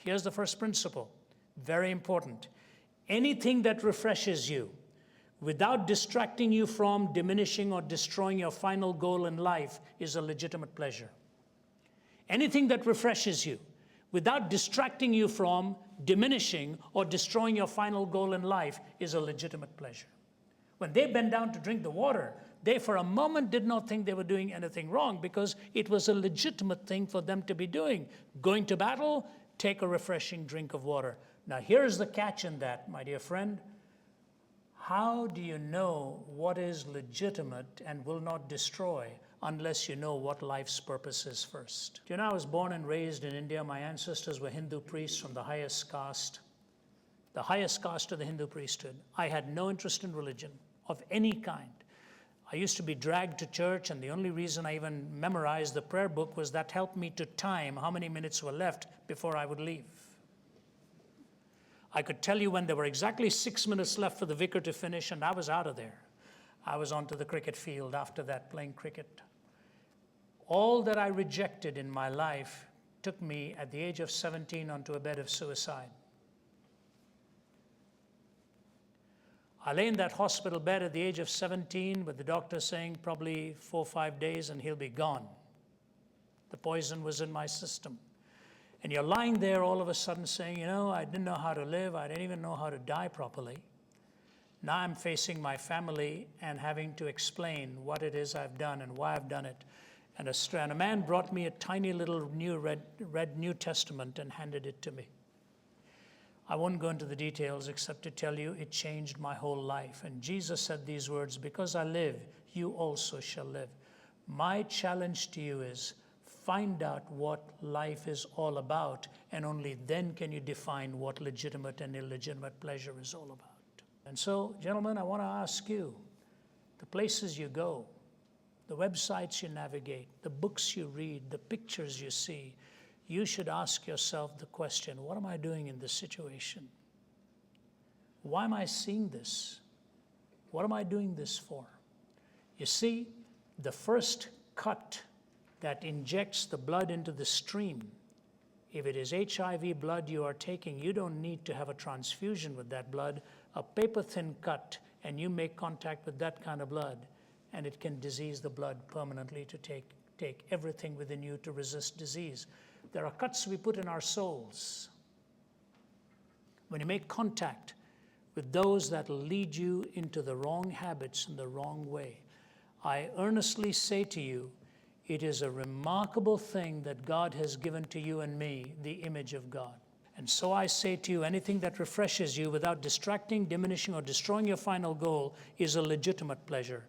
Here's the first principle, very important. Anything that refreshes you without distracting you from, diminishing, or destroying your final goal in life is a legitimate pleasure. Anything that refreshes you without distracting you from, diminishing, or destroying your final goal in life is a legitimate pleasure. When they bent down to drink the water, they for a moment did not think they were doing anything wrong because it was a legitimate thing for them to be doing. Going to battle, take a refreshing drink of water. Now here's the catch in that, my dear friend. How do you know what is legitimate and will not destroy unless you know what life's purpose is first? Do you know, I was born and raised in India. My ancestors were Hindu priests from the highest caste of the Hindu priesthood. I had no interest in religion of any kind. I used to be dragged to church, and the only reason I even memorized the prayer book was that helped me to time how many minutes were left before I would leave. I could tell you when there were exactly 6 minutes left for the vicar to finish, and I was out of there. I was onto the cricket field after that, playing cricket. All that I rejected in my life took me at the age of 17 onto a bed of suicide. I lay in that hospital bed at the age of 17 with the doctor saying probably 4 or 5 days and he'll be gone. The poison was in my system. And you're lying there all of a sudden saying, you know, I didn't know how to live. I didn't even know how to die properly. Now I'm facing my family and having to explain what it is I've done and why I've done it. And a man brought me a tiny little red New Testament and handed it to me. I won't go into the details except to tell you it changed my whole life. And Jesus said these words, because I live, you also shall live. My challenge to you is find out what life is all about, and only then can you define what legitimate and illegitimate pleasure is all about. And so, gentlemen, I want to ask you, the places you go, the websites you navigate, the books you read, the pictures you see, you should ask yourself the question, what am I doing in this situation? Why am I seeing this? What am I doing this for? You see, the first cut that injects the blood into the stream, if it is HIV blood you are taking, you don't need to have a transfusion with that blood. A paper-thin cut, and you make contact with that kind of blood, and it can disease the blood permanently to take everything within you to resist disease. There are cuts we put in our souls. When you make contact with those that lead you into the wrong habits in the wrong way, I earnestly say to you, it is a remarkable thing that God has given to you and me, the image of God. And so I say to you, anything that refreshes you without distracting, diminishing, or destroying your final goal is a legitimate pleasure.